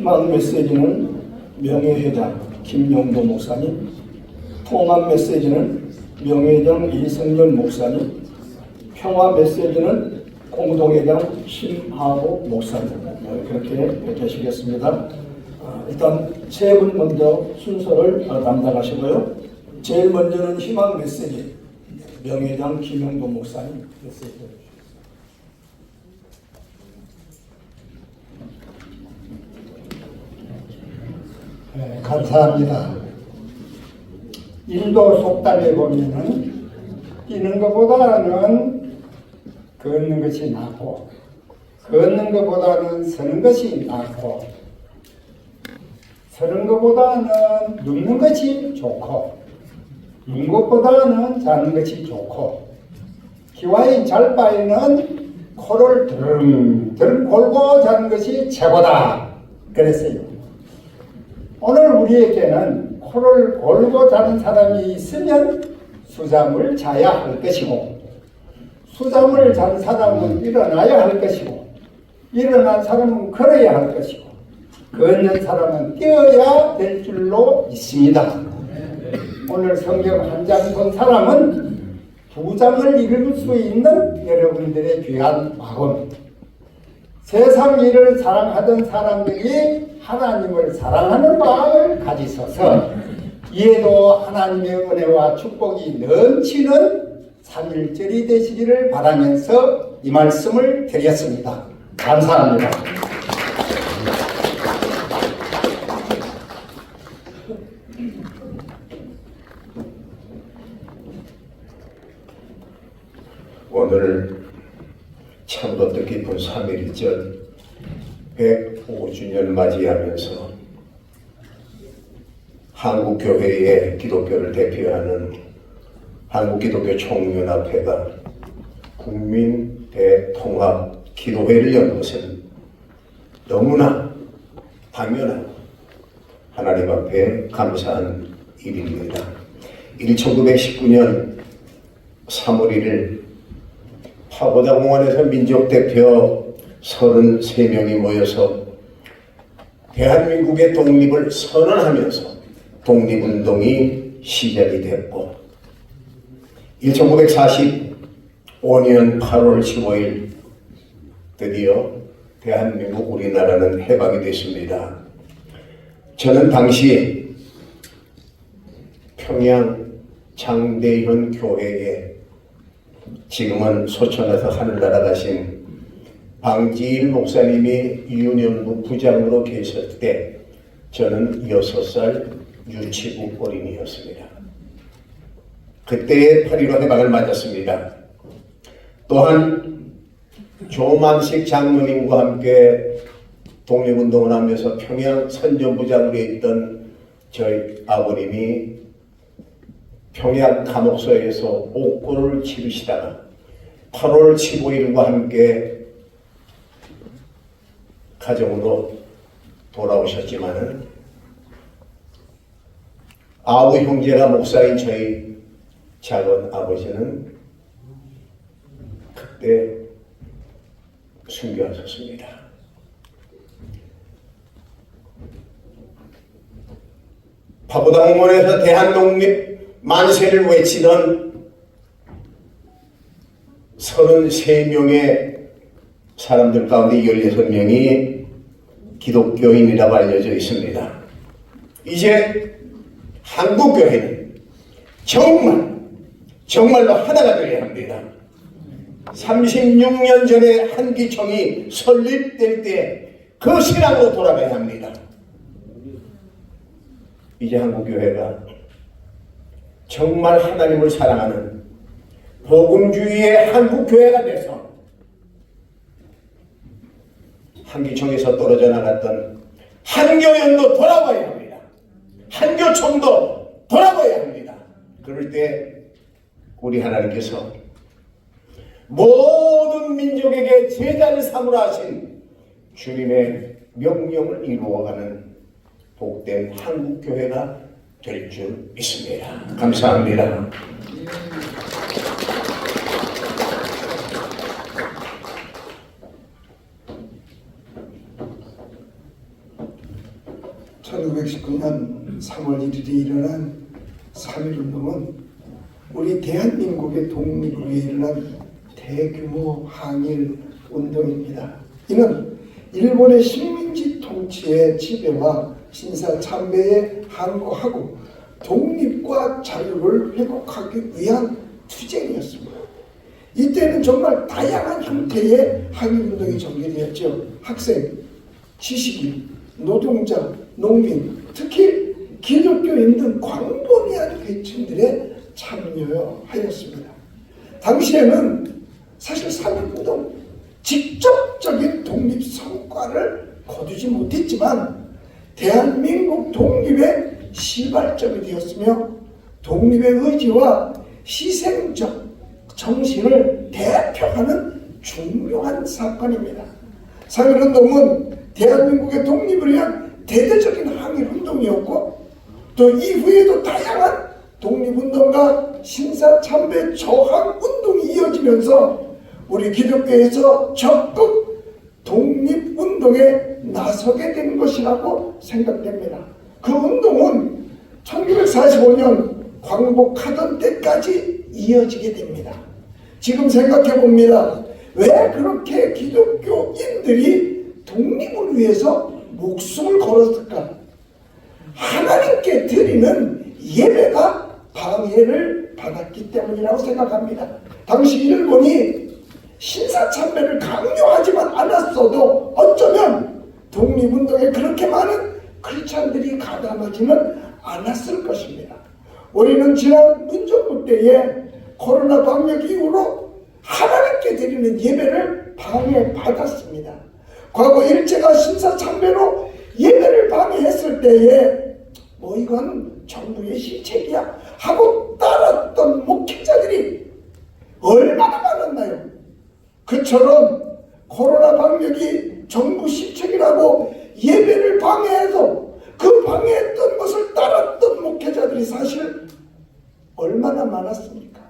희망 메시지는 명예회장 김용도 목사님, 통합 메시지는 명예회장 이승열 목사님, 평화 메시지는 공동회장 심하고 목사님, 그렇게 되시겠습니다. 일단 세 분 먼저 순서를 담당하시고요. 제일 먼저는 희망 메시지 명예회장 김용도 목사님 메시지 해주시겠습니다. 네, 감사합니다. 인도 속담에 보면은 뛰는 것보다는 걷는 것이 낫고 걷는 것보다는 서는 것이 낫고 서는 것보다는 눕는 것이 좋고 눕는 것보다는 자는 것이 좋고 기와인 잘 바에는 코를 드릉드릉 골고 자는 것이 최고다 그랬어요. 오늘 우리에게는 코를 골고 자는 사람이 있으면 수잠을 자야 할 것이고 수잠을 잔 사람은 일어나야 할 것이고 일어난 사람은 걸어야 할 것이고 걷는 사람은 뛰어야 될 줄로 있습니다. 오늘 성경 한 장 본 사람은 두 장을 읽을 수 있는 여러분들의 귀한 마음, 세상 일을 사랑하던 사람들이 하나님을 사랑하는 마음을 가지셔서 이에도 하나님의 은혜와 축복이 넘치는 3.1절이 되시기를 바라면서 이 말씀을 드렸습니다. 감사합니다. 오늘 참으로 뜻깊은 3.1절 105주년 맞이하면서 한국교회의 기독교를 대표하는 한국기독교총연합회가 국민대통합기도회를 연 것은 너무나 당연한 하나님 앞에 감사한 일입니다. 1919년 3월 1일 파고다공원에서 민족대표 33명이 모여서 대한민국의 독립을 선언하면서 독립운동이 시작이 됐고 1945년 8월 15일 드디어 대한민국 우리나라는 해방이 됐습니다. 저는 당시 평양 장대현 교회에 지금은 소천에서 하늘 날아가신 방지일 목사님이 유년부 부장으로 계실 때 저는 6살 유치부 어린이였습니다. 그때의 8.15 해방을 맞았습니다. 또한 조만식 장로님과 함께 독립운동을 하면서 평양 선전부장으로 있던 저희 아버님이 평양 감옥소에서 옥고를 치르시다가 8월 15일과 함께 가정으로 돌아오셨지만은 아우 형제가 목사인 저희 작은 아버지는 그때 순교하셨습니다. 파고다공원에서 대한독립 만세를 외치던 33명의 사람들 가운데 16명이 기독교인이라고 알려져 있습니다. 이제 한국교회는 정말로 하나가 되어야 합니다. 36년 전에 한기총이 설립될 때 그 신앙으로 돌아가야 합니다. 이제 한국교회가 정말 하나님을 사랑하는 복음주의의 한국교회가 돼서 한기총에서 떨어져 나갔던 한교연도 돌아봐야 합니다. 한교총도 돌아봐야 합니다. 그럴 때 우리 하나님께서 모든 민족에게 제자를 삼으라 하신 주님의 명령을 이루어가는 복된 한국교회가 될 줄 믿습니다. 감사합니다. 2005년 3월 1일에 일어난 3.1운동은 우리 대한민국의 독립을 위해 일어난 대규모 항일 운동입니다. 이는 일본의 식민지 통치의 지배와 신사참배에 항거하고 독립과 자유를 회복하기 위한 투쟁이었습니다. 이때는 정말 다양한 형태의 항일운동이 전개되었죠. 학생, 지식인, 노동자, 농민, 특히 기독교인 등 광범위한 계층들의 참여하였습니다. 당시에는 사실 3.1운동 직접적인 독립 성과를 거두지 못했지만 대한민국 독립의 시발점이 되었으며 독립의 의지와 희생적 정신을 대표하는 중요한 사건입니다. 3.1운동은 대한민국의 독립을 위한 대대적인 항일운동이었고 또 이후에도 다양한 독립운동과 신사참배 저항운동이 이어지면서 우리 기독교에서 적극 독립운동에 나서게 된 것이라고 생각됩니다. 그 운동은 1945년 광복하던 때까지 이어지게 됩니다. 지금 생각해 봅니다. 왜 그렇게 기독교인들이 독립을 위해서 목숨을 걸었을까? 하나님께 드리는 예배가 방해를 받았기 때문이라고 생각합니다. 당시 일본이 신사참배를 강요하지만 않았어도 어쩌면 독립운동에 그렇게 많은 크리스찬들이 가담하지는 않았을 것입니다. 우리는 지난 문정부 때에 코로나 방역 이후로 하나님께 드리는 예배를 방해받았습니다. 과거 일제가 신사참배로 예배를 방해했을 때에 이건 정부의 실책이야 하고 따랐던 목회자들이 얼마나 많았나요? 그처럼 코로나 방역이 정부 실책이라고 예배를 방해해서 그 방해했던 것을 따랐던 목회자들이 사실 얼마나 많았습니까?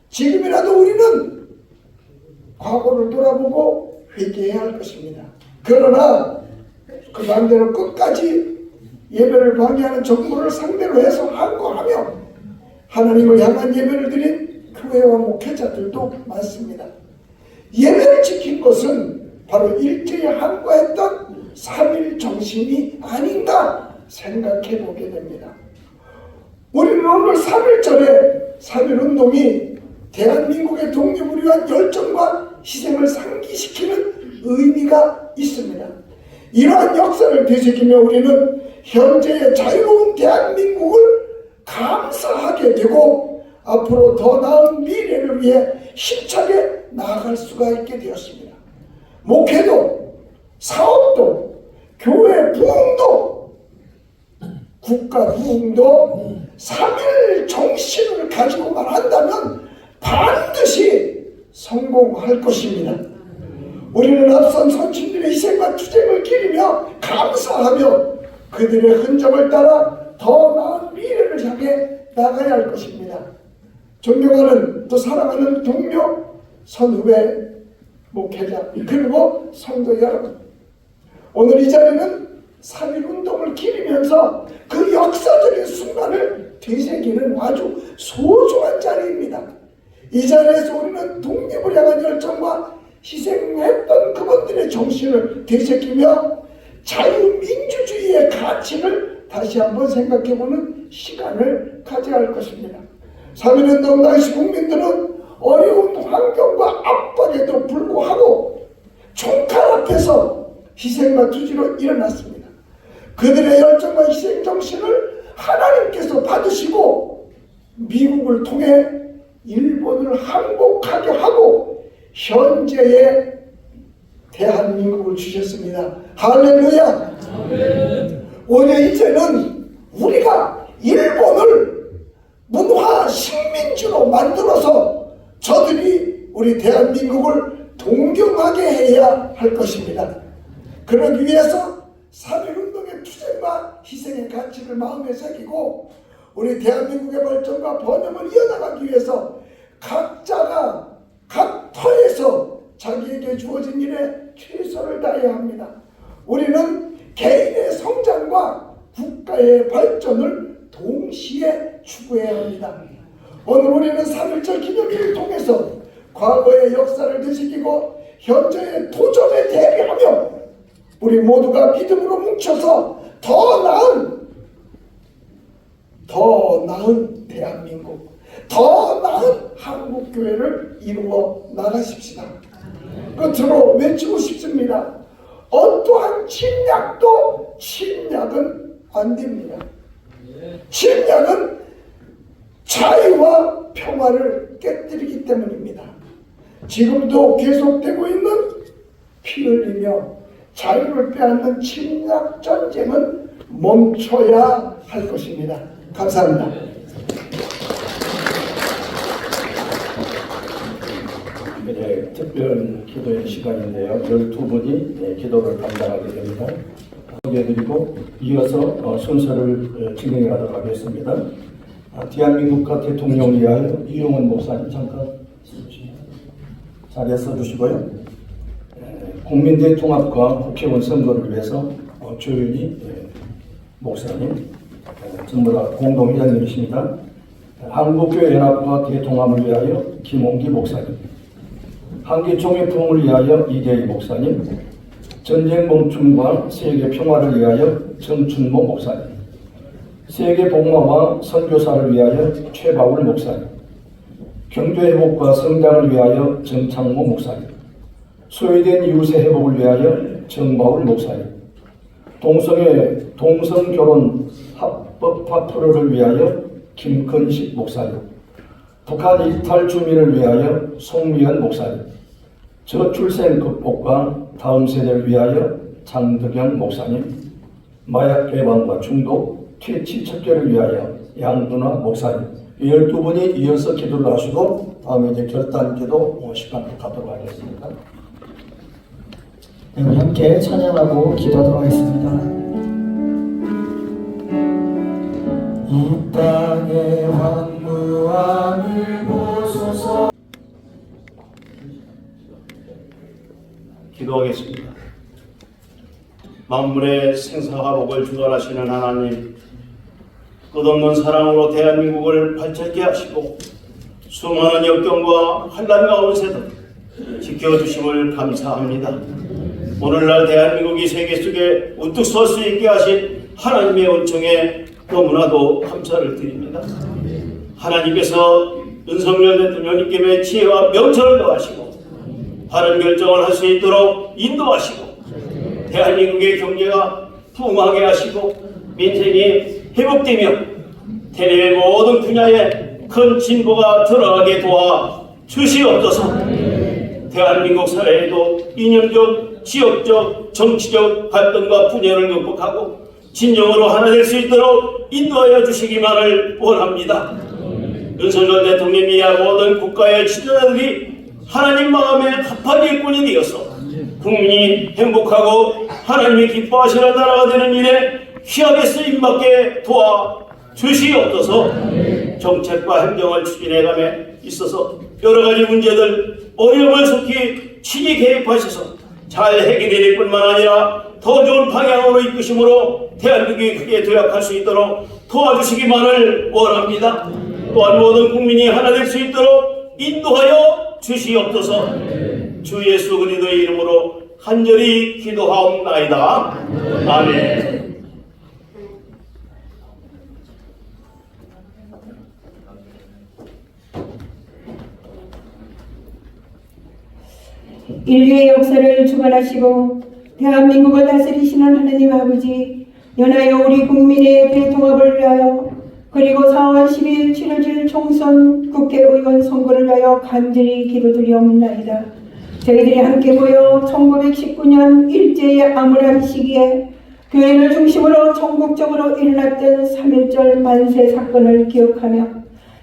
지금이라도 우리는 과거를 돌아보고 회개해야 할 것입니다. 그러나 그 반대로 끝까지 예배를 방해하는 정부를 상대로 해서 항거하며 하나님을 향한 예배를 드린 교회와 목회자들도 많습니다. 예배를 지킨 것은 바로 일제에 항거했던 3.1 정신이 아닌가 생각해 보게 됩니다. 우리는 오늘 3.1절에 3.1운동이 대한민국의 독립을 위한 열정과 희생을 상기시키는 의미가 있습니다. 이러한 역사를 되새기며 우리는 현재의 자유로운 대한민국을 감사하게 되고 앞으로 더 나은 미래를 위해 힘차게 나아갈 수가 있게 되었습니다. 목회도, 사업도, 교회 부흥도, 국가 부흥도 3.1 정신을 가지고만 한다면 반드시 성공할 것입니다. 우리는 앞선 선친들의 희생과 투쟁을 기리며 감사하며 그들의 흔적을 따라 더 나은 미래를 향해 나가야 할 것입니다. 존경하는 또 사랑하는 동료, 선후배, 목회자 그리고 성도 여러분, 오늘 이 자리는 3.1운동을 기리면서 그 역사적인 순간을 되새기는 아주 소중한 자리입니다. 이 자리에서 우리는 독립을 향한 열정과 희생했던 그분들의 정신을 되새기며 자유민주주의의 가치를 다시 한번 생각해보는 시간을 가져야 할 것입니다. 3.1운동 당시 국민들은 어려운 환경과 압박에도 불구하고 총칼 앞에서 희생과 투지로 일어났습니다. 그들의 열정과 희생 정신을 하나님께서 받으시고 미국을 통해 일본을 항복하게 하고 현재의 대한민국을 주셨습니다. 할렐루야. 오늘 이제는 우리가 일본을 문화 식민지로 만들어서 저들이 우리 대한민국을 동경하게 해야 할 것입니다. 그러기 위해서 3.1운동의 투쟁과 희생의 가치를 마음에 새기고 우리 대한민국의 발전과 번영을 이어나가기 위해서 각자가 각 터에서 자기에게 주어진 일에 최선을 다해야 합니다. 우리는 개인의 성장과 국가의 발전을 동시에 추구해야 합니다. 오늘 우리는 3.1절 기념일을 통해서 과거의 역사를 되새기고 현재의 도전에 대비하며 우리 모두가 믿음으로 뭉쳐서 더 나은 대한민국, 더 나은 한국교회를 이루어 나가십시다. 끝으로 외치고 싶습니다. 어떠한 침략은 안 됩니다. 침략은 자유와 평화를 깨뜨리기 때문입니다. 지금도 계속되고 있는 피 흘리며 자유를 빼앗는 침략 전쟁은 멈춰야 할 것입니다. 감사합니다. 네, 특별 기도의 시간인데요. 12분이 기도를 담당하게 됩니다. 소개해드리고 이어서 순서를 진행하도록 하겠습니다. 대한민국과 대통령을 위하여 이용원 목사님 잠깐 자리에 서주시고요. 국민대 통합과 국회의원 선거를 위해서 조윤희 목사님 전부 다 공동회장님이십니다. 한국교회연합과 대통합을 위하여 김홍기 목사님, 한기총의 부흥을 위하여 이대희 목사님, 전쟁 멈춤과 세계 평화를 위하여 정춘모 목사님, 세계 복마와 선교사를 위하여 최바울 목사님, 경제 회복과 성장을 위하여 정창모 목사님, 소외된 이웃의 회복을 위하여 정바울 목사님, 동성 결혼 합법화 프로를 위하여 김건식 목사님, 북한 이탈 주민을 위하여 송미연 목사님, 저출생 극복과 다음 세대를 위하여 장덕영 목사님, 마약 예방과 중독 퇴치 척결을 위하여 양준화 목사님, 12분이 이어서 기도를 하시고 다음에 이제 결단 기도 시간 갖도록 하겠습니다. 네, 우리 함께 찬양하고 기도하도록 하겠습니다. 이 땅의 황무함을 보소서. 기도하겠습니다. 만물의 생사와 복을 주관하시는 하나님, 끝없는 사랑으로 대한민국을 발전케 하시고 수많은 역경과 환난 가운데도 지켜주심을 감사합니다. 오늘날 대한민국이 세계 속에 우뚝 설 수 있게 하신 하나님의 은총에 너무나도 감사를 드립니다. 하나님께서 윤석열 대통령님께 지혜와 명철을 더하시고 바른 결정을 할 수 있도록 인도하시고 대한민국의 경제가 부흥하게 하시고 민생이 회복되며 대내외 모든 분야에 큰 진보가 들어가게 도와 주시옵소서. 대한민국 사회에도 이념적, 지역적, 정치적 갈등과 분열을 극복하고 진정으로 하나 될 수 있도록 인도하여 주시기만을 원합니다. 윤석열 대통령이야 모든 국가의 지도자들이 하나님 마음에 합한 일꾼이 되어서 국민이 행복하고 하나님이 기뻐하시는 나라가 되는 일에 귀하게 쓰임받게 도와 주시옵소서. 정책과 행정을 추진해감에 있어서 여러 가지 문제들 어려움을 속히 친히 개입하셔서 잘 해결될 뿐만 아니라 더 좋은 방향으로 이끄심으로 대한민국이 크게 도약할 수 있도록 도와주시기만을 원합니다. 또한 모든 국민이 하나 될 수 있도록 인도하여 주시옵소서. 주 예수 그리스도의 이름으로 간절히 기도하옵나이다. 아멘. 인류의 역사를 주관하시고 대한민국을 다스리시는 하나님 아버지, 연하여 우리 국민의 대통합을 위하여 그리고 4월 10일 치러질 총선 국회의원 선거를 위하여 간절히 기도드리옵나이다. 저희들이 함께 모여 1919년 일제의 암울한 시기에 교회를 중심으로 전국적으로 일어났던 3.1절 만세 사건을 기억하며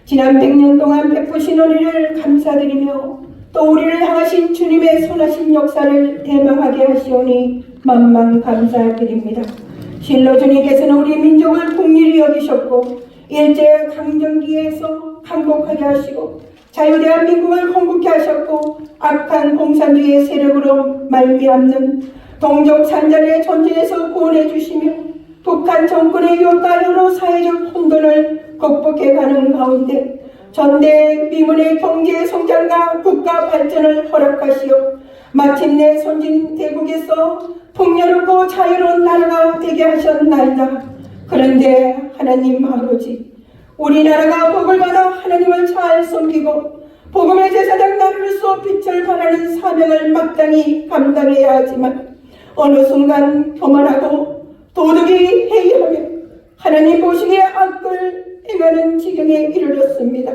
지난 100년 동안 베푸신 은혜를 감사드리며 또 우리를 향하신 주님의 선하신 역사를 대망하게 하시오니 만만 감사드립니다. 실로 주님께서는 우리 민족을 긍휼히 여기셨고 일제 강점기에서 항복하게 하시고 자유대한민국을 건국케 하셨고 악한 공산주의의 세력으로 말미암는 동족 산자의 전쟁에서 구원해 주시며 북한 정권의 유혹과 여러 사회적 혼돈을 극복해가는 가운데 전대 미문의 경제 성장과 국가 발전을 허락하시어 마침내 선진 대국에서 풍요롭고 자유로운 나라가 되게 하셨나이다. 그런데 하나님 아버지, 우리나라가 복을 받아 하나님을 잘 섬기고 복음의 제사장 나라로서 빛을 발하는 사명을 마땅히 감당해야 하지만 어느 순간 교만하고 도덕이 해이하며 하나님 보시기에 악을 행하는 지경에 이르렀습니다.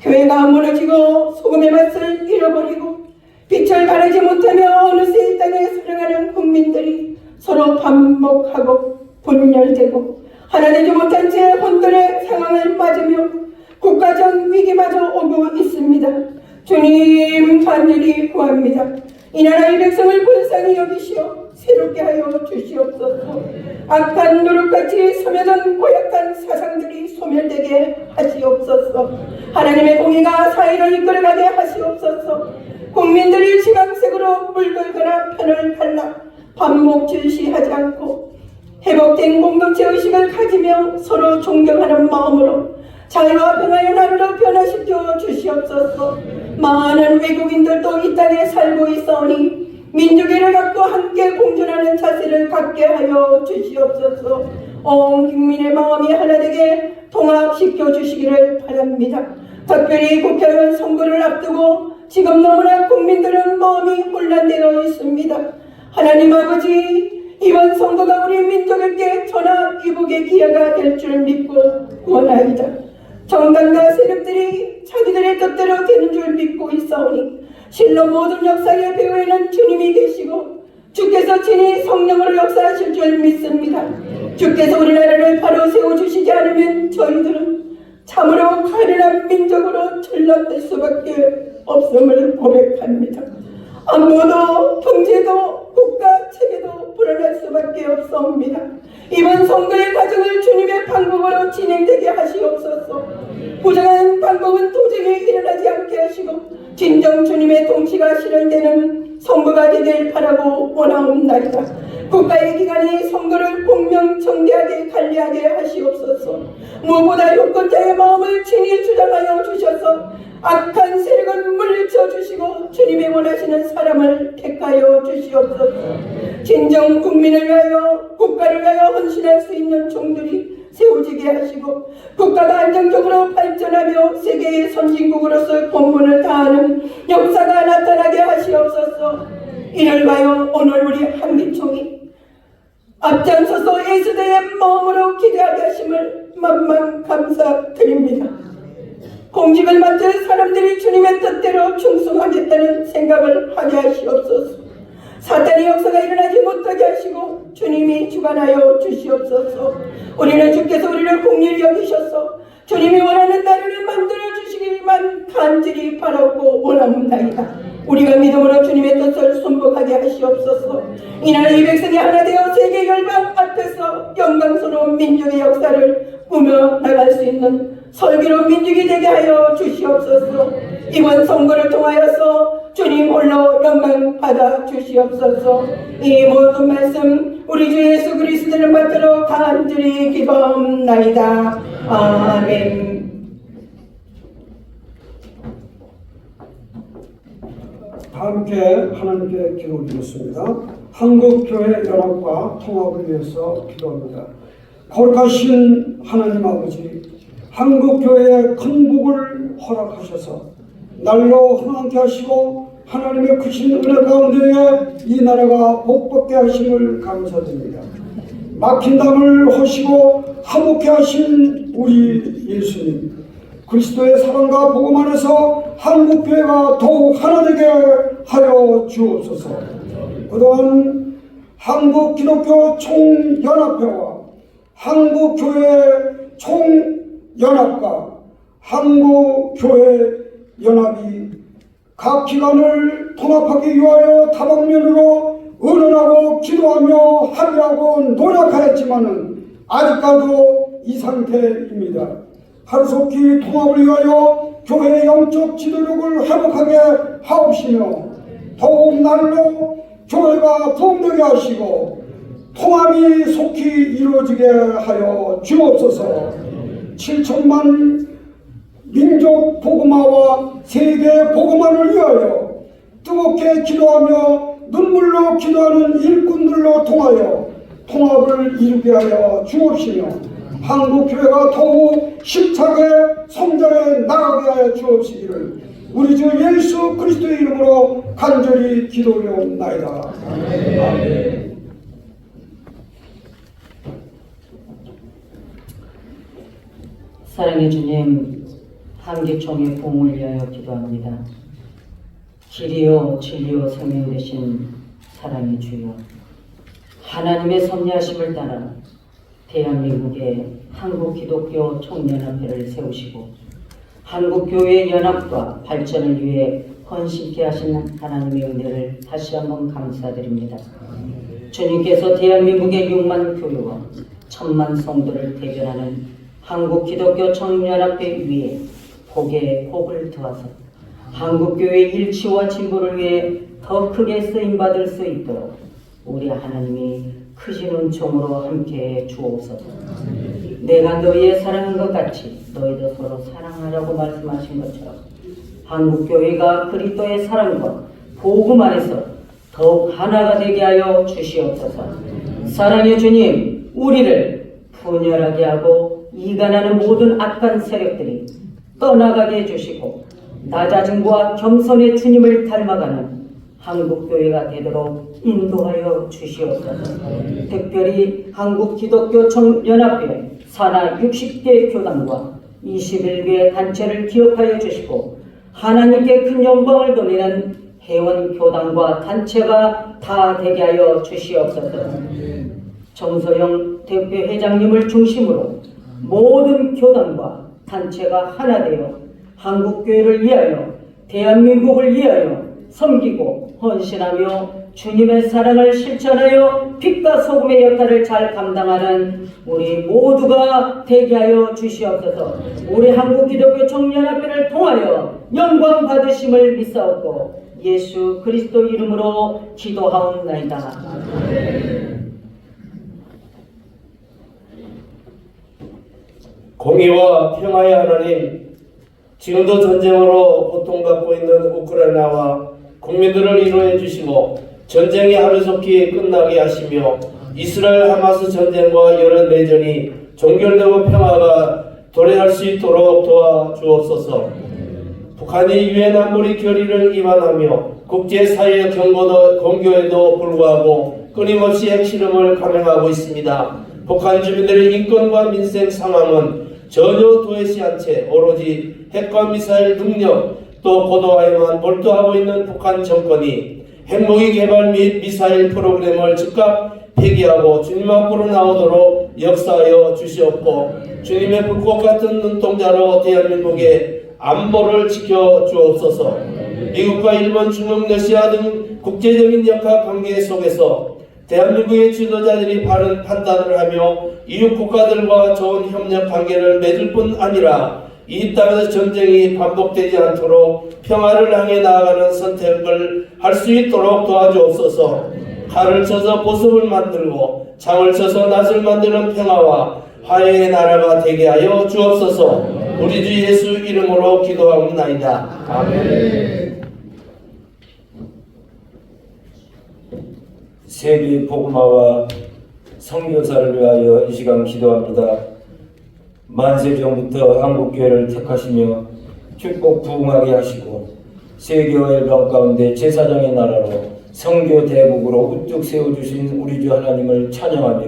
교회가 무너지고 소금의 맛을 잃어버리고 빛을 발하지 못하며 어느새 이 땅에 살아가는 국민들이 서로 반목하고 분열되고 하나 되지 못한 채 혼돈의 상황을 맞으며 국가적 위기마저 오고 있습니다. 주님 간절히 구합니다. 이 나라의 백성을 불쌍히 여기시어 새롭게 하여 주시옵소서. 악한 노릇같이 스며든 고약한 사상들이 소멸되게 하시옵소서. 하나님의 공의가 사회를 이끌어가게 하시옵소서. 국민들이 시각색으로 물들거나 편을 갈라 반목질시하지 않고 회복된 공동체 의식을 가지며 서로 존경하는 마음으로 자유와 평화의 나라로 변화시켜 주시옵소서. 많은 외국인들도 이 땅에 살고 있사오니 민족애를 갖고 함께 공존하는 자세를 갖게 하여 주시옵소서. 온 국민의 마음이 하나 되게 통합시켜 주시기를 바랍니다. 특별히 국회의원 선거를 앞두고 지금 너무나 국민들은 마음이 혼란되어 있습니다. 하나님 아버지, 이번 선거가 우리 민족에게 전화위복의 기회가 될 줄 믿고 원하이다. 정당과 세력들이 자기들의 뜻대로 되는 줄 믿고 있사오니 실로 모든 역사의 배후에는 주님이 계시고 주께서 친히 성령으로 역사하실 줄 믿습니다. 주께서 우리나라를 바로 세워주시지 않으면 저희들은 참으로 가련한 민족으로 전락될 수밖에 없음을 고백합니다. 안보도 경제도 국가 체계도 불안할 수밖에 없사옵니다. 이번 선거의 과정을 주님의 방법으로 진행되게 하시옵소서. 부정한 방법은 도저히 일어나지 않게 하시고 진정 주님의 통치가 실현되는 선거가 되길 바라고 원하옵나이다. 국가의 기관이 선거를 공명정대하게 관리하게 하시옵소서. 무엇보다 유권자의 마음을 친히 주장하여 주셔서 악한 세력은 물리쳐 주시고 주님이 원하시는 사람을 택하여 주시옵소서. 진정 국민을 위하여 국가를 위하여 헌신할 수 있는 종들이 세워지게 하시고 국가가 안정적으로 발전하며 세계의 선진국으로서 본분을 다하는 역사가 나타나게 하시옵소서. 이를 위하여 오늘 우리 한기총이 앞장서서 예수대의 마음으로 기대하게 하심을 만만 감사드립니다. 공직을 맡은 사람들이 주님의 뜻대로 충성하겠다는 생각을 하게 하시옵소서. 사탄의 역사가 일어나지 못하게 하시고 주님이 주관하여 주시옵소서. 우리는 주께서 우리를 공률히 여기셔서 주님이 원하는 나라를 만들어 주시기만 간절히 바라고 원합니다. 우리가 믿음으로 주님의 뜻을 순복하게 하시옵소서. 이 나라의 백성이 하나 되어 세계 열방 앞에서 영광스러운 민족의 역사를 꾸며 나갈 수 있는 설교로 민족이 되게 하여 주시옵소서. 이번 선거를 통하여서 주님 홀로 영광 받아 주시옵소서. 이 모든 말씀 우리 주 예수 그리스도를 받들어 간절히 기도하옵나이다. 아멘. 함께 하나님께 기도드리겠습니다. 한국교회 연합과 통합을 위해서 기도합니다. 거룩하신 하나님 아버지, 한국교회에 큰 복을 허락하셔서 날로 흥황케 하시고 하나님의 크신 은혜 가운데에 이 나라가 복받게 하심을 감사드립니다. 막힌 담을 허시고 화목케 하신 우리 예수님, 그리스도의 사랑과 복음 안에서 한국교회가 더욱 하나 되게 하여 주옵소서. 그동안 한국기독교 총연합회와 한국교회 총연합과 한국교회 연합이 각 기관을 통합하기 위하여 다방면으로 의논하고 기도하며 합의하고 노력하였지만은 아직까지도 이 상태입니다. 하루속히 통합을 위하여 교회의 영적 지도력을 회복하게 하옵시며 더욱 날로 교회가 부흥되게 하시고 통합이 속히 이루어지게 하여 주옵소서. 7천만 민족 복음화와 세계 복음화를 위하여 뜨겁게 기도하며 눈물로 기도하는 일꾼들로 통하여 통합을 이루게 하여 주옵시며 한국교회가 더욱 힘차게 성장해 나가게 하여 주옵시기를 우리 주 예수 그리스도의 이름으로 간절히 기도하옵나이다. 아멘. 사랑의 주님, 한기총의 봉을 위하여 기도합니다. 길이요 진리요 생명 되신 사랑의 주여, 하나님의 섭리하심을 따라 대한민국의 한국기독교 총연합회를 세우시고 한국교회의 연합과 발전을 위해 헌신케 하시는 하나님의 은혜를 다시 한번 감사드립니다. 주님께서 대한민국의 6만 교회와 1000만 성도를 대변하는 한국기독교 총연합회 위에 복에 복을 더하사 한국교회의 일치와 진보를 위해 더 크게 쓰임받을 수 있도록 우리 하나님이 크신 은총으로 함께해 주옵소서. 내가 너희의 사랑한 것 같이 너희도 서로 사랑하라고 말씀하신 것처럼 한국교회가 그리스도의 사랑과 복음 안에서 더욱 하나가 되게 하여 주시옵소서. 사랑의 주님, 우리를 분열하게 하고 이간하는 모든 악한 세력들이 떠나가게 해주시고 낮아짐과 겸손의 주님을 닮아가는 한국교회가 되도록 인도하여 주시옵소서. 특별히 한국기독교총연합회 산하 60개 교단과 21개 단체를 기억하여 주시고 하나님께 큰 영광을 돌리는 회원교단과 단체가 다 되게 하여 주시옵소서. 정소영 대표 회장님을 중심으로 모든 교단과 단체가 하나 되어 한국교회를 위하여 대한민국을 위하여 섬기고 헌신하며 주님의 사랑을 실천하여 빛과 소금의 역할을 잘 감당하는 우리 모두가 되게 하여 주시옵소서. 우리 한국기독교 총연합회를 통하여 영광 받으심을 믿사옵고 예수 그리스도 이름으로 기도하옵나이다. 공의와 평화의 하나님, 지금도 전쟁으로 고통받고 있는 우크라이나와 국민들을 위로해 주시고 전쟁이 하루속히 끝나게 하시며 이스라엘 하마스 전쟁과 여러 내전이 종결되고 평화가 도래할 수 있도록 도와주옵소서. 북한이 유엔 안보리 결의를 위반하며 국제사회의 공교에도 불구하고 끊임없이 핵실험을 감행하고 있습니다. 북한 주민들의 인권과 민생 상황은 전혀 도외시 한 채 오로지 핵과 미사일 능력 또 고도화에만 몰두하고 있는 북한 정권이 핵무기 개발 및 미사일 프로그램을 즉각 폐기하고 주님 앞으로 나오도록 역사하여 주시옵고 주님의 불꽃 같은 눈동자로 대한민국의 안보를 지켜 주옵소서. 미국과 일본, 중국, 러시아 등 국제적인 역학 관계 속에서 대한민국의 지도자들이 바른 판단을 하며 이웃 국가들과 좋은 협력 관계를 맺을 뿐 아니라 이 땅에서 전쟁이 반복되지 않도록 평화를 향해 나아가는 선택을 할 수 있도록 도와주옵소서. 칼을 쳐서 보석을 만들고 창을 쳐서 낫을 만드는 평화와 화해의 나라가 되게 하여 주옵소서. 우리 주 예수 이름으로 기도하옵나이다. 아멘. 세계 복음화와 선교사를 위하여 이 시간 기도합니다. 만세전부터 한국교회를 택하시며 축복 부흥하게 하시고 세계화의 병 가운데 제사장의 나라로 선교 대국으로 우뚝 세워주신 우리 주 하나님을 찬양하며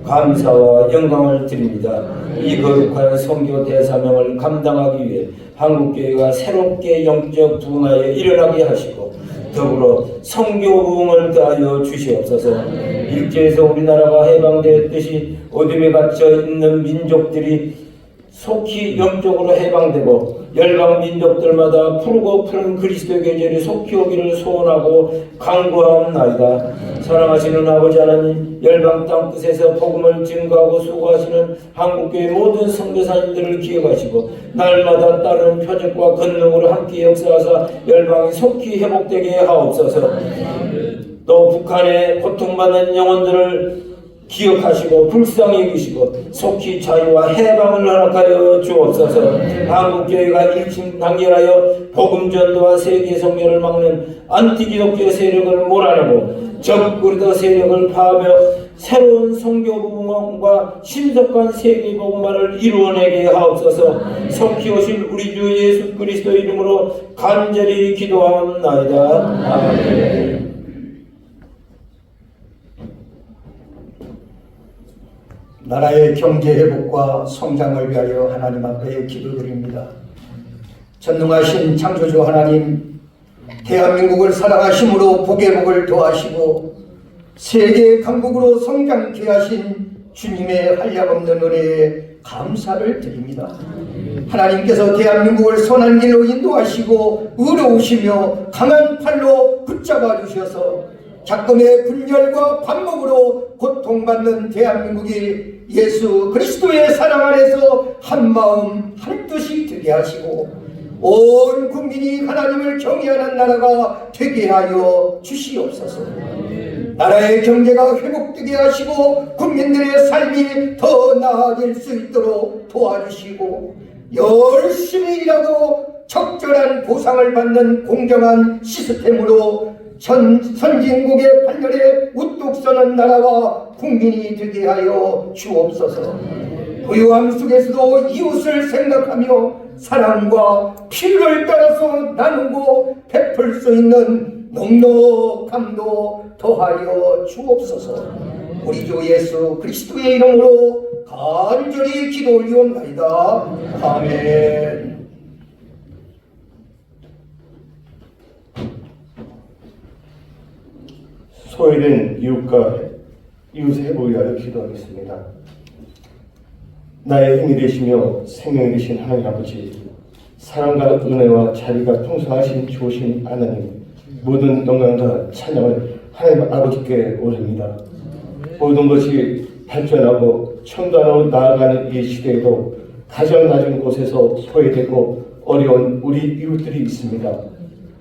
감사와 영광을 드립니다. 이 거룩한 선교 대사명을 감당하기 위해 한국교회가 새롭게 영적 부흥하여 일어나게 하시고 더불어 선교 부흥을 더하여 주시옵소서. 일제에서 우리나라가 해방되었듯이 어둠에 갇혀 있는 민족들이 속히 영적으로 해방되고 열방 민족들마다 푸르고 푸른 그리스도의 계절이 속히 오기를 소원하고 간구하옵나이다. 사랑하시는 아버지 하나님, 열방 땅 끝에서 복음을 증거하고 수고하시는 한국교회 모든 선교사님들을 기억하시고 날마다 따르는 표적과 권능으로 함께 역사하사 열방이 속히 회복되게 하옵소서. 또 북한의 고통받는 영혼들을 기억하시고 불쌍히 여기시고 속히 자유와 해방을 허락하여 주옵소서. 한국교회가 일심단결하여 복음 전도와 세계 성전을 막는 안티기독교 세력을 몰아내고 적그리스도 세력을 파하며 새로운 선교 부흥과 신속한 세계 복음화를 이루어내게 하옵소서. 속히 오실 우리 주 예수 그리스도 이름으로 간절히 기도하옵나이다. 아멘. 나라의 경제 회복과 성장을 위하여 하나님 앞에 기도드립니다. 전능하신 창조주 하나님, 대한민국을 사랑하심으로 복의 복을 더하시고 세계 강국으로 성장케 하신 주님의 한량없는 은혜에 감사를 드립니다. 하나님께서 대한민국을 선한 길로 인도하시고 의로우시며 강한 팔로 붙잡아 주셔서 작금의 분열과 반목으로 고통받는 대한민국이 예수 그리스도의 사랑 안에서 한마음 한뜻이 되게 하시고 온 국민이 하나님을 경외하는 나라가 되게 하여 주시옵소서. 나라의 경제가 회복되게 하시고 국민들의 삶이 더 나아질 수 있도록 도와주시고 열심히 일하고 적절한 보상을 받는 공정한 시스템으로 선진국의 발전에 우뚝 서는 나라와 국민이 되게 하여 주옵소서. 부유함 속에서도 이웃을 생각하며 사랑과 필요를 따라서 나누고 베풀 수 있는 넉넉함도 더하여 주옵소서. 우리 주 예수 그리스도의 이름으로 간절히 기도 올리옵나이다. 아멘. 소외된 이웃과 이웃의 회복을 위하여 기도하겠습니다. 나의 힘이 되시며 생명이 되신 하나님 아버지, 사랑과 은혜와 자비가 풍성하신 좋으신 하나님, 모든 영광과 찬양을 하나님 아버지께 올립니다. 모든 것이 발전하고 첨단으로 나아가는 이 시대에도 가장 낮은 곳에서 소외되고 어려운 우리 이웃들이 있습니다.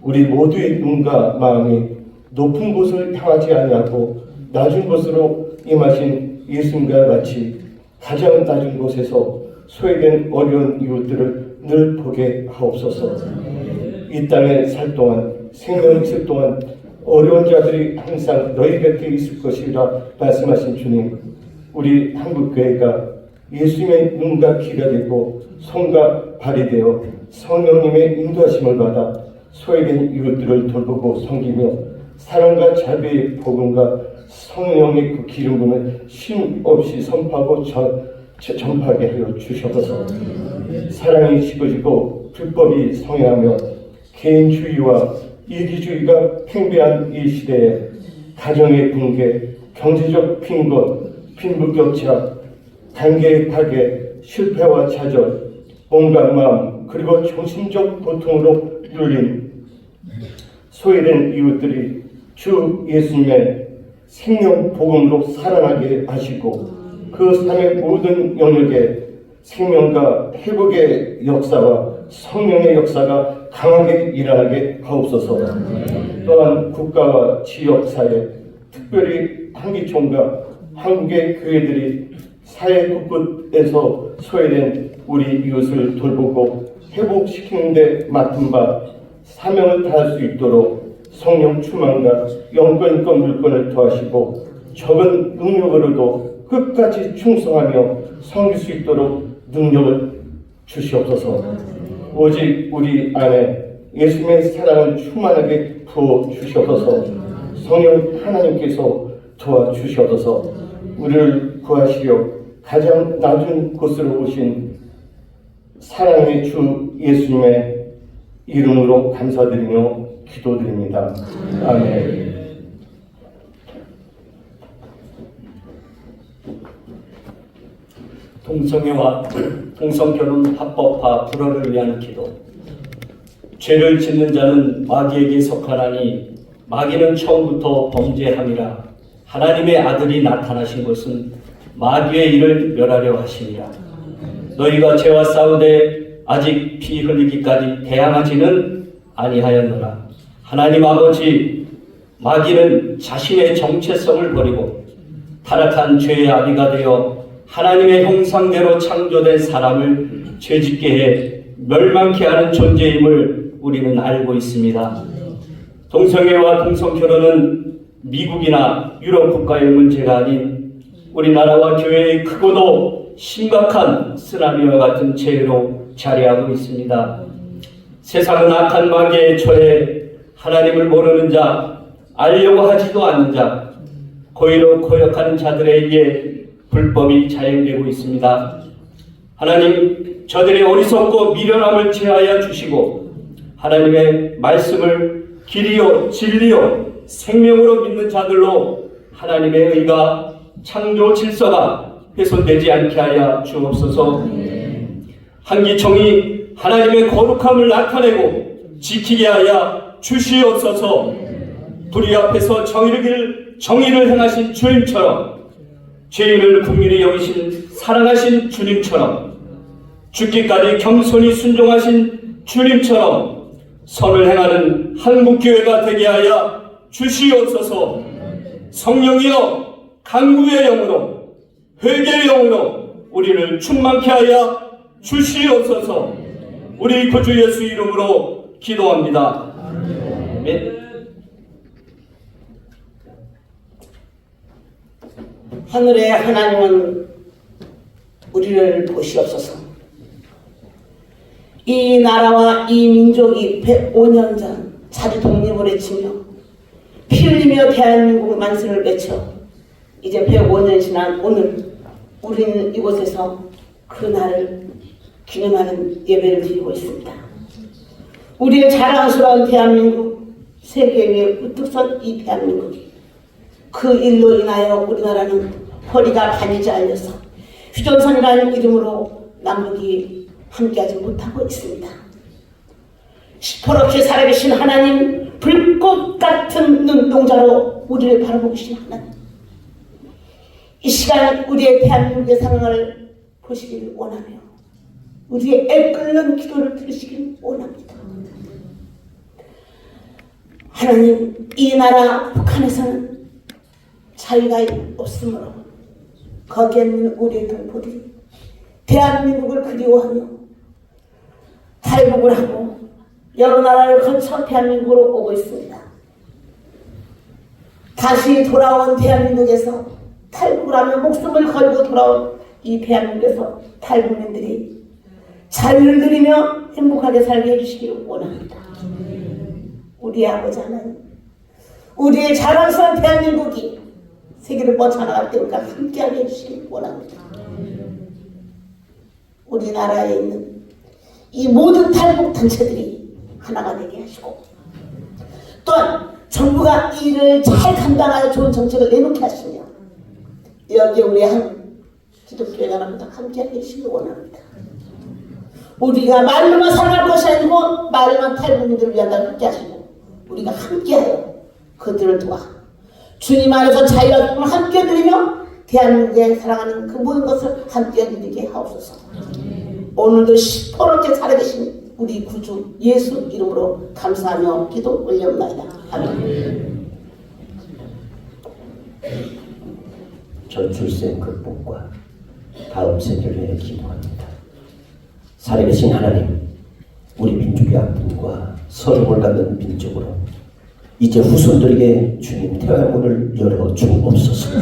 우리 모두의 눈과 마음이 높은 곳을 향하지 아니하고 낮은 곳으로 임하신 예수님과 같이 가장 낮은 곳에서 소외된 어려운 이웃들을 늘 보게 하옵소서. 이 땅에 살 동안, 생명 있을 동안 어려운 자들이 항상 너희 곁에 있을 것이라 말씀하신 주님, 우리 한국교회가 예수님의 눈과 귀가 되고 손과 발이 되어 성령님의 인도하심을 받아 소외된 이웃들을 돌보고 섬기며 사랑과 자비의 복음과 성령의 그 기름 부음을 쉼 없이 선포하고 전파하게 하여 주셔서 사랑이 식어지고 불법이 성행하며 개인주의와 이기주의가 팽배한 이 시대에 가정의 붕괴, 경제적 빈곤, 빈부격차, 관계의 파괴, 실패와 좌절, 온갖 마음 그리고 정신적 고통으로 눌린 소외된 이웃들이 주 예수님의 생명 복음으로 살아나게 하시고 그 삶의 모든 영역에 생명과 회복의 역사와 성령의 역사가 강하게 일어나게 하옵소서. 또한 국가와 지역사회, 특별히 한기총과 한국의 교회들이 사회 곳곳에서 소외된 우리 이웃을 돌보고 회복시키는 데 맡은 바 사명을 다할 수 있도록 성령 충만과 영권권 물권을 더하시고 적은 능력으로도 끝까지 충성하며 섬길 수 있도록 능력을 주시옵소서. 오직 우리 안에 예수님의 사랑을 충만하게 부어 주시옵소서. 성령 하나님께서 도와주시옵소서. 우리를 구하시려 가장 낮은 곳으로 오신 사랑의 주 예수님의 이름으로 감사드리며 기도드립니다. 아멘. 동성애와 동성결혼 합법화 불허를 위한 기도. 죄를 짓는 자는 마귀에게 속하나니 마귀는 처음부터 범죄함이라. 하나님의 아들이 나타나신 것은 마귀의 일을 멸하려 하심이라. 너희가 죄와 싸우되 아직 피 흘리기까지 대항하지는 아니하였노라. 하나님 아버지, 마귀는 자신의 정체성을 버리고 타락한 죄의 아비가 되어 하나님의 형상대로 창조된 사람을 죄짓게 해 멸망케 하는 존재임을 우리는 알고 있습니다. 동성애와 동성결혼은 미국이나 유럽 국가의 문제가 아닌 우리나라와 교회의 크고도 심각한 쓰나미와 같은 죄로 자리하고 있습니다. 세상은 악한 마귀에 처해 하나님을 모르는 자, 알려고 하지도 않는 자, 고의로 거역하는 자들에 의해 불법이 자행되고 있습니다. 하나님, 저들의 어리석고 미련함을 제하여 주시고 하나님의 말씀을 길이요 진리요 생명으로 믿는 자들로 하나님의 의가 창조 질서가 훼손되지 않게 하여 주옵소서. 한기총이 하나님의 거룩함을 나타내고 지키게 하여 주시옵소서. 불의 앞에서 정의를 행하신 주님처럼, 죄인을 국민이 여기신 사랑하신 주님처럼, 죽기까지 겸손히 순종하신 주님처럼 선을 행하는 한국교회가 되게 하여 주시옵소서. 성령이여, 간구의 영으로, 회개의 영으로 우리를 충만케 하여 주시옵소서. 우리 구주 예수 이름으로 기도합니다. 아멘. 하늘의 하나님은 우리를 보시옵소서. 이 나라와 이 민족이 105년 전 자주 독립을 외치며 피 흘리며 대한민국 만세를 외쳐 이제 105년 지난 오늘 우리는 이곳에서 그 날을 기념하는 예배를 드리고 있습니다. 우리의 자랑스러운 대한민국, 세계 위에 우뚝 선 이 대한민국이 그 일로 인하여 우리나라는 허리가 반이 잘려서 휴전선이라는 이름으로 남북이 함께하지 못하고 있습니다. 시퍼렇게 살아계신 하나님, 불꽃 같은 눈동자로 우리를 바라보고 계신 하나님, 이 시간 우리의 대한민국의 상황을 보시기를 원하며 우리의 애끓는 기도를 들으시기를 원합니다. 하나님, 이 나라 북한에서는 자유가 없으므로 거기에 있는 우리의 동포들이 대한민국을 그리워하며 탈북을 하고 여러 나라를 거쳐 대한민국으로 오고 있습니다. 다시 돌아온 대한민국에서 탈북을 하며 목숨을 걸고 돌아온 이 대한민국에서 탈북민들이 자유를 누리며 행복하게 살게 해주시기를 원합니다. 우리의 아버지 하나님, 우리의 자랑스러운 대한민국이 세계를 뻗쳐나갈 때 우리가 함께하게 해주시길 원합니다. 우리나라에 있는 이 모든 탈북 단체들이 하나가 되게 하시고, 또한 정부가 이 일을 잘 감당하여 좋은 정책을 내놓게 하시며 여기에 우리 한 기독교회 나라보다 함께하게 해주시길 원합니다. 우리가 말로만 살아갈 것이 아니고 말로만 탈북민들을 위한다고 함께 하시고 우리가 함께하여 그들을 도와 주님 안에서 자유와 기쁨을 함께 누리며 대한민국에 사랑하는 그 모든 것을 함께 누리게 하옵소서. 오늘도 시퍼렇게 살아계신 우리 구주 예수 이름으로 감사하며 기도 올려옵나이다. 아멘. 저출생 극복과 다음 세대를 위해 기도합니다. 살아계신 하나님, 우리 민족의 아픔과 서름을 갖는 민족으로 이제 후손들에게 주님 태화문을 열어 주옵소서.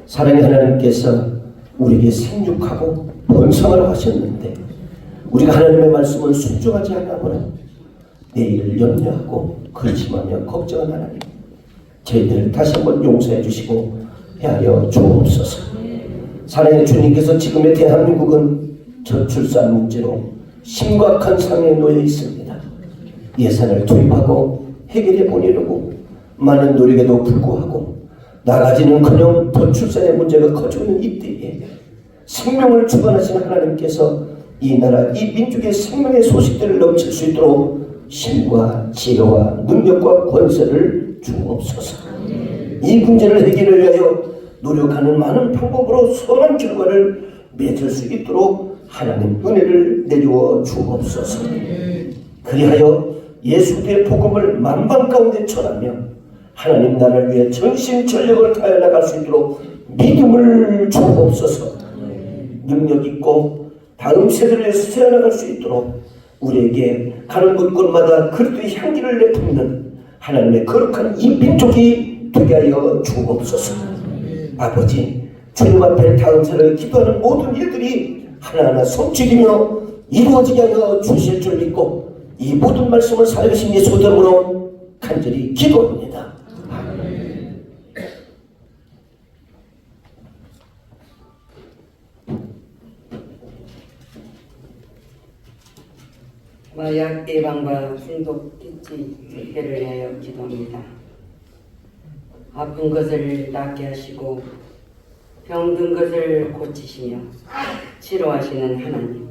사랑의 하나님께서 우리에게 생육하고 번성하라고 하셨는데 우리가 하나님의 말씀을 순종하지 않아보나 내일을 염려하고 근심하며 걱정한 하나님, 저희들을 다시 한번 용서해 주시고 헤아려 주옵소서. 사랑의 주님께서 지금의 대한민국은 저출산 문제로 심각한 상황에 놓여 있습니다. 예산을 투입하고 해결해 보려고 많은 노력에도 불구하고 나가지는커녕 저출산의 문제가 커지는 이때에 생명을 주관하신 하나님께서 이 나라, 이 민족의 생명의 소식들을 넘칠 수 있도록 힘과 지혜와 능력과 권세를 주옵소서. 이 문제를 해결을 위하여 노력하는 많은 방법으로 선한 결과를 맺을 수 있도록 하나님 은혜를 내려 주옵소서. 그리하여 예수의 복음을 만방 가운데 전하며 하나님 나라를 위해 전심전력을 다해 나갈 수 있도록 믿음을 주옵소서. 능력 있고 다음 세대를 위해서 세워나갈 수 있도록 우리에게 가는 곳곳마다 그리스도의 향기를 내뿜는 하나님의 거룩한 이 민족이 되게 하여 주옵소서. 아버지, 주님 앞에 다음 세대를 기도하는 모든 일들이 하나하나 성취되며 이루어지게 하여 주실 줄 믿고 이 모든 말씀을 살아계신 예수 이름으로 간절히 기도합니다. 마약 예방과 중독 퇴치 해결을 위하여 기도합니다. 아픈 것을 낫게 하시고 병든 것을 고치시며 치료하시는 하나님,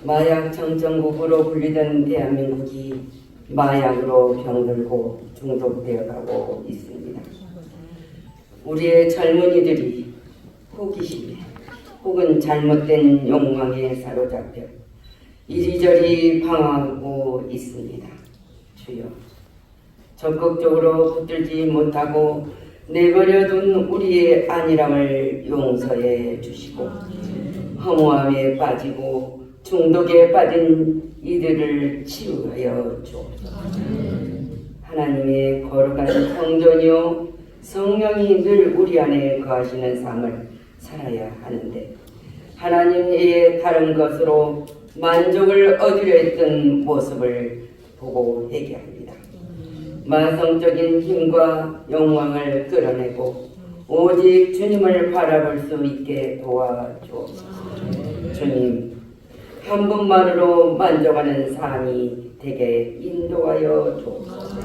마약 정전국으로 불리던 대한민국이 마약으로 병들고 중독되어 가고 있습니다. 우리의 젊은이들이 호기심에 혹은 잘못된 욕망에 사로잡혀 이리저리 방황하고 있습니다. 주여, 적극적으로 붙들지 못하고 내버려둔 우리의 안일함을 용서해 주시고 허무함에 빠지고 중독에 빠진 이들을 치유하여 주옵소서. 하나님의 거룩한 성전이요 성령이 늘 우리 안에 거하시는 삶을 살아야 하는데 하나님 외에 다른 것으로 만족을 얻으려 했던 모습을 보고 회개합니다. 마성적인 힘과 욕망을 끌어내고 오직 주님을 바라볼 수 있게 도와주옵소서. 주님, 한 분만으로 만족하는 삶이 되게 인도하여 주옵소서.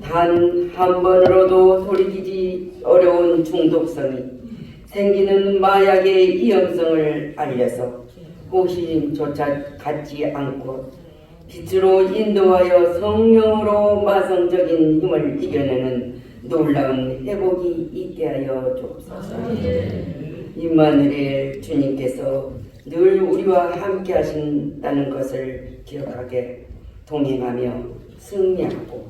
단 한 번으로도 돌이키지 어려운 중독성이 생기는 마약의 위험성을 알려서 호기심조차 갖지 않고 빛으로 인도하여 성령으로 마성적인 힘을 이겨내는 놀라운 회복이 있게 하여 주옵소서. 임마누엘 주님께서 늘 우리와 함께 하신다는 것을 기억하게 동행하며 승리하고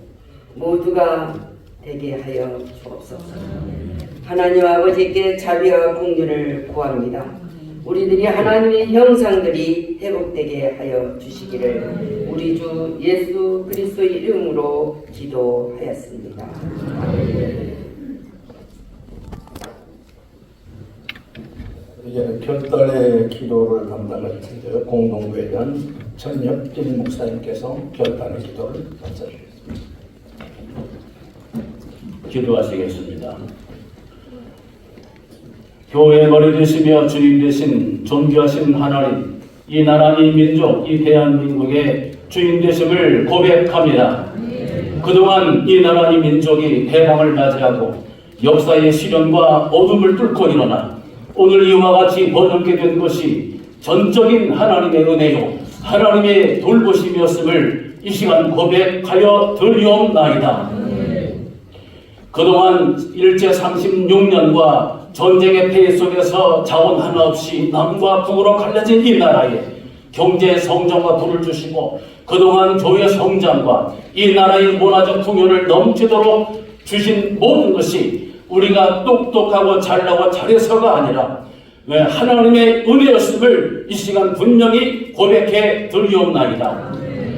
모두가 되게 하여 주옵소서. 하나님 아버지께 자비와 긍휼을 구합니다. 우리들이 하나님의 형상들이 회복되게 하여 주시기를 우리 주 예수 그리스도의 이름으로 기도하였습니다. 이제는 결단의 기도를 담당할 텐데요. 공동회장 전혁진 목사님께서 결단의 기도를 받쳐주겠습니다. 기도하시겠습니다. 교회의 머리 되시며 주님 되신 존귀하신 하나님, 이 나라 이 민족 이 대한민국의 주인 되심을 고백합니다. 그동안 이 나라 이 민족이 해방을 맞이하고 역사의 시련과 어둠을 뚫고 일어나 오늘 이와 같이 번영케 된 것이 전적인 하나님의 은혜요 하나님의 돌보심이었음을 이 시간 고백하여 드리옵나이다. 그동안 일제 36년과 전쟁의 폐해 속에서 자원 하나 없이 남과 북으로 갈라진 이 나라에 경제 성장과 부를 주시고 그동안 교회 성장과 이 나라의 문화적 풍요를 넘치도록 주신 모든 것이 우리가 똑똑하고 잘나고 잘해서가 아니라 하나님의 은혜였음을 이 시간 분명히 고백해 드리옵나이다.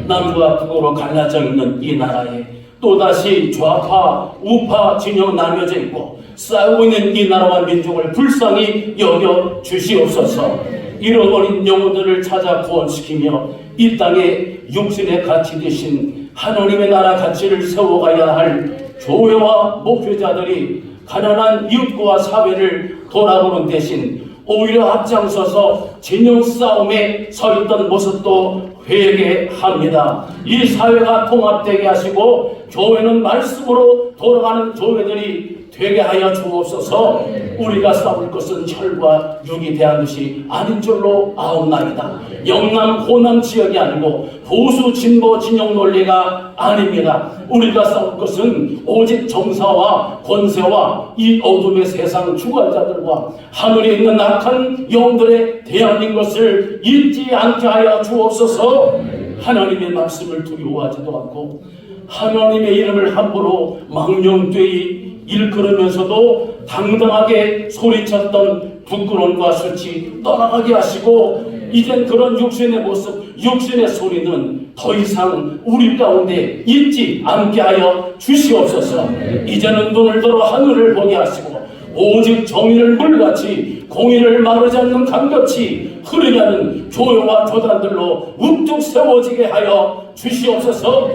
남과 북으로 갈라져 있는 이 나라에 또다시 좌파, 우파 진영 나뉘어져 있고 싸우고 있는 이 나라와 민족을 불쌍히 여겨 주시옵소서. 잃어버린 영혼들을 찾아 구원시키며 이 땅에 육신의 가치 되신 하나님의 나라 가치를 세워가야 할 교회와 목회자들이 가난한 이웃과 사회를 돌아보는 대신 오히려 앞장서서 진영 싸움에 서 있던 모습도 회개합니다. 이 사회가 통합되게 하시고 교회는 말씀으로 돌아가는 교회들이 되게 하여 주옵소서. 우리가 싸울 것은 혈과 육이 대한 것이 아닌 줄로 아옵나이다. 영남 호남 지역이 아니고 보수 진보 진영 논리가 아닙니다. 우리가 싸울 것은 오직 정사와 권세와 이 어둠의 세상 주관자들과 하늘에 있는 악한 영들에 대항인 것을 잊지 않게 하여 주옵소서. 하나님의 말씀을 두려워하지도 않고 하나님의 이름을 함부로 망령되이 일컬으면서도 당당하게 소리쳤던 부끄러움과 수치 떠나가게 하시고, 이젠 그런 육신의 모습, 육신의 소리는 더 이상 우리 가운데 있지 않게 하여 주시옵소서. 이제는 눈을 들어 하늘을 보게 하시고, 오직 정의를 물같이 공의를 마르지 않는 강같이 흐르게 하는 교회와 교단들로 우뚝 세워지게 하여 주시옵소서.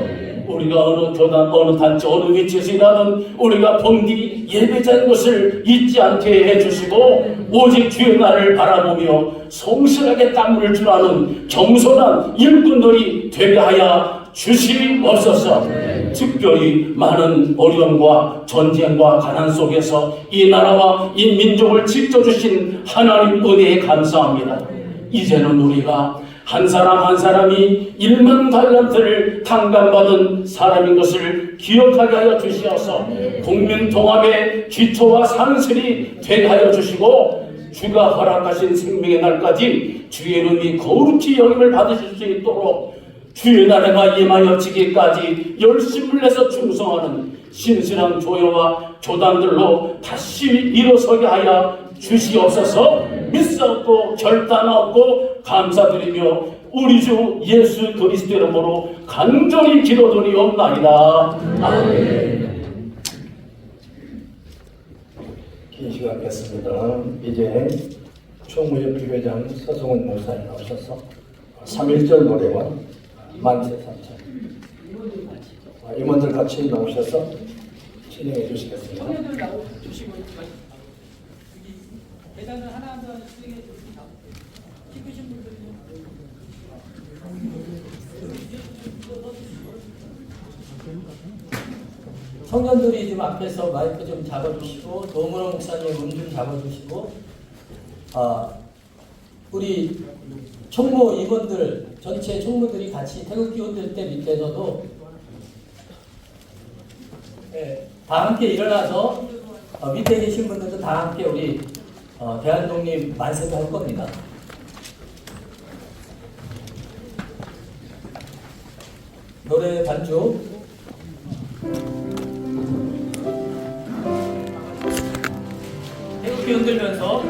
우리가 어느 교단, 어느 단체, 어느 위치에서 일하는 우리가 범디 예배자인 것을 잊지 않게 해주시고, 오직 주의 날을 바라보며 성실하게 땀을 주라는 겸손한 일꾼들이 되게 하여 주시옵소서. 특별히 많은 어려움과 전쟁과 가난 속에서 이 나라와 이 민족을 지켜주신 하나님 은혜에 감사합니다. 이제는 우리가 한 사람 한 사람이 1만 달란트를 탕감받은 사람인 것을 기억하게 하여 주시어서 국민 통합의 기초와 산슬이 되게 하여 주시고, 주가 허락하신 생명의 날까지 주의 이름이 거룩히 여김을 받으실 수 있도록 주의 나라가 임하여지기까지 열심을 내서 충성하는 신실한 교회와 교단들로 다시 일어서게 하여 주시옵소서. 믿사옵고 결단하고 감사드리며 우리 주 예수 그리스도 이름으로 간절히 기도드리옵나이다. 아멘. 긴 시간 됐습니다. 이제 총무협 부회장 서성훈 목사님 나오셔서 3.1절 노래와 만세 삼천 임원들 같이 나오셔서 진행해 주시겠습니다. 계단을 하나 더 수행해 줍니다. 기쁘신 분들은요. 청년들이 좀 앞에서 마이크 좀 잡아주시고, 노무로 목사님 음 좀 잡아주시고, 우리 총무 임원들 전체 총무들이 같이 태극기 흔들 때 밑에서도 다 함께 일어나서 밑에 계신 분들도 다 함께 우리 대한독립 만세도 할 겁니다. 노래 반주. 태극기 흔들면서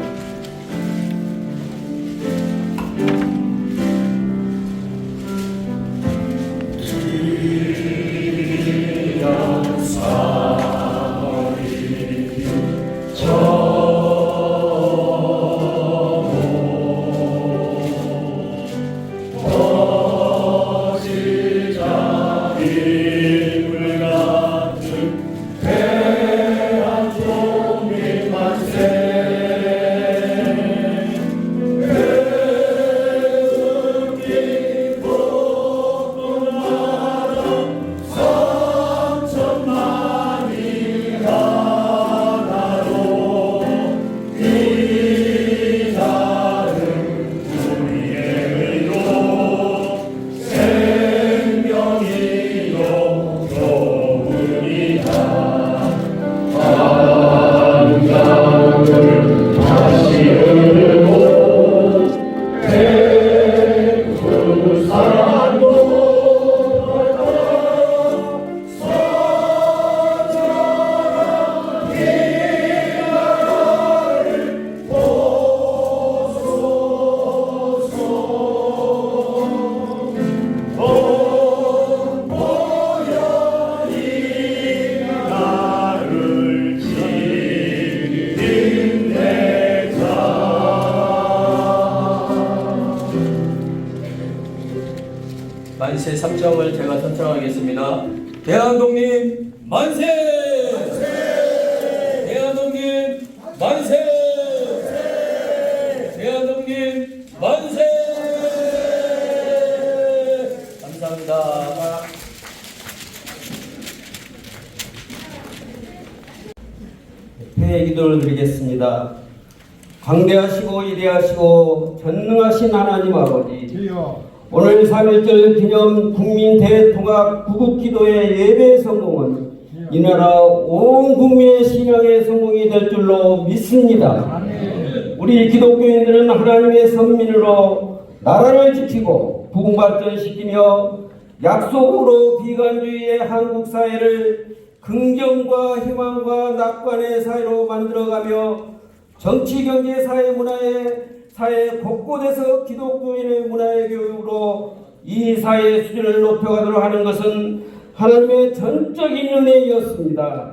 만세 3정을 제가 선창하겠습니다. 대한독립 만세! 대한독립 만세! 대한독립 만세! 감사합니다. 폐 기도를 드리겠습니다. 광대하시고 위대하시고 전능하신 하나님 아버지, 오늘 3.1절 기념 국민 대통합 구국기도의 예배 성공은 이 나라 온 국민의 신앙의 성공이 될 줄로 믿습니다. 우리 기독교인들은 하나님의 선민으로 나라를 지키고 부흥 발전시키며 약속으로 비관주의의 한국 사회를 긍정과 희망과 낙관의 사회로 만들어가며 정치, 경제, 사회, 문화의 사회 곳곳에서 기독교인의 문화의 교육으로 이 사회의 수준을 높여가도록 하는 것은 하나님의 전적인 은혜였습니다.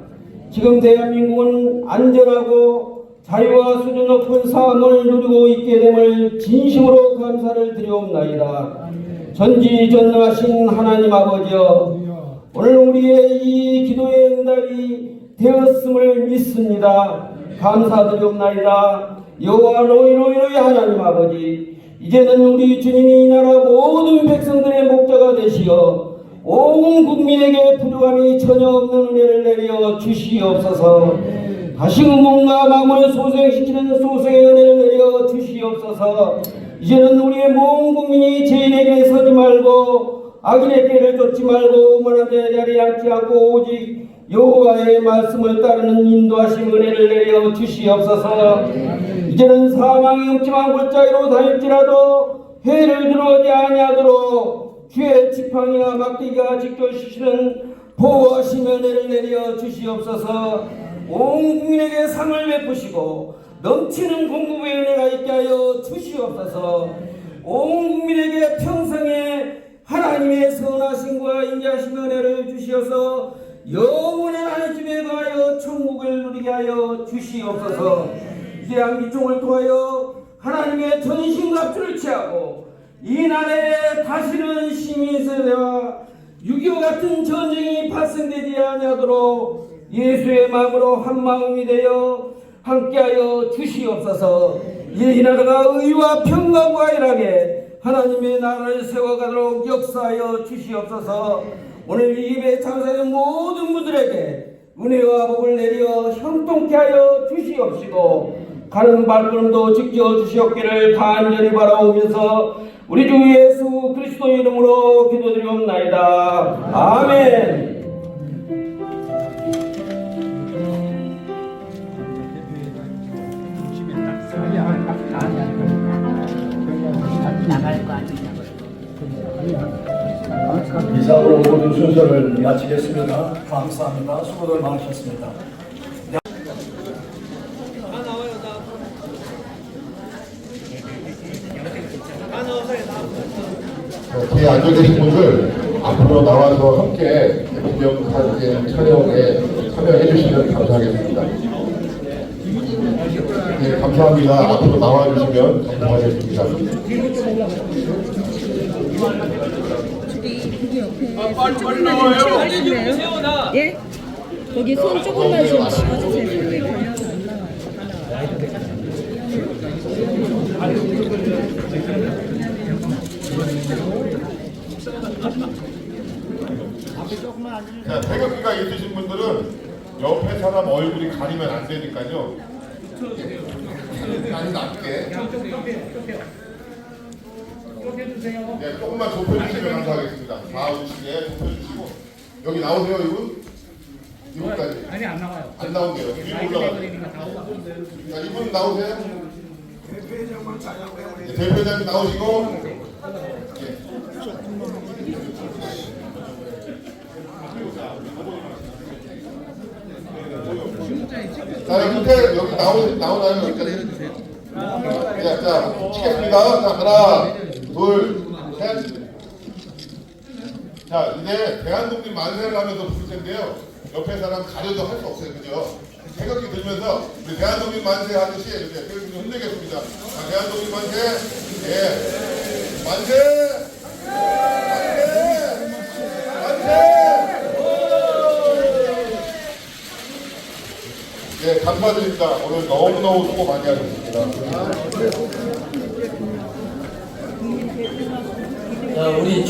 지금 대한민국은 안전하고 자유와 수준 높은 삶을 누리고 있게 됨을 진심으로 감사를 드리옵나이다. 전지전능하신 하나님 아버지여, 오늘 우리의 이 기도의 응답이 되었음을 믿습니다. 감사드리옵나이다. 여호와 로이로이 하나님 아버지, 이제는 우리 주님이 이 나라 모든 백성들의 목자가 되시어 온 국민에게 부족함이 전혀 없는 은혜를 내려 주시옵소서. 다시 몸과 마음을 소생시키는 소생의 은혜를 내려 주시옵소서. 이제는 우리의 모든 국민이 죄인에게 서지 말고 악인의 길을 쫓지 말고 오만한 자리에 앉지 않고 오직 여호와의 말씀을 따르는 인도하심 은혜를 내려 주시옵소서. 이제는 사망의 음침한 골짜기로 다닐지라도 해를 들어오지 아니하도록 주의 지팡이와 막대기가 지켜주시는 보호하심 은혜를 내려 주시옵소서. 온 국민에게 상을 베푸시고 넘치는 공급의 은혜가 있게 하여 주시옵소서. 온 국민에게 평생에 하나님의 선하심과 인자하심 은혜를 주시어서 영원한 하나님 집에 가하여 천국을 누리게 하여 주시옵소서. 이제 양기총을 통하여 하나님의 전신갑주를 취하고 이 나라에 다시는 시민세대와 6.25 같은 전쟁이 발생되지 아니하도록 예수의 마음으로 한 마음이 되어 함께하여 주시옵소서. 이 나라가 의와 평강과 일하게 하나님의 나라를 세워가도록 역사하여 주시옵소서. 오늘 이 예배에 참석하는 모든 분들에게 은혜와 복을 내려 형통케 하여 주시옵시고 가는 발걸음도 지켜주시옵기를 간절히 바라오면서 우리 주 예수 그리스도의 이름으로 기도드리옵나이다. 아멘. 나갈 거 아니냐고. 이상으로 모든 순서를 마치겠습니다. 감사합니다. 수고들 많으셨습니다. 뒤에 앉아 계신 분들 앞으로 나와서 함께 기념사진 촬영에 참여해 주시면 감사하겠습니다. 네, 감사합니다. 앞으로 나와 주시면 감사하겠습니다. 빨리 나와요. 예? 거기 손 조금만 좀 집어주세요. 자, 태극기가 있으신 분들은 옆에 사람 얼굴이 가리면 안 되니까요. 아니 낮게. 네, 조금만 좁혀주시면 감사하겠습니다. 좌우측에 좁혀주시고 여기 나오세요, 이분? 이분까지. 아니 안 나와요. 안 나온대요. 위로 올라가세요. 자, 이분 나오세요. 네, 대표장님 나오시고. 네. 자, 여기 밑에 여기 나오나요? 여기까지. 자, 치겠습니다. 자, 하나, 둘, 셋. 자, 이제 대한독립 만세를 하면서 부를 텐데요. 옆에 사람 가려도 할 수 없어요, 그죠? 태극기 들면서 우리 대한독립 만세 하듯이 이렇게 태극기 좀 흔들겠습니다. 자, 대한독립 만세, 예, 만세, 만세, 만세. 네, 감사드립니다. 오늘 너무너무 수고 많이 하셨습니다. 자, 우리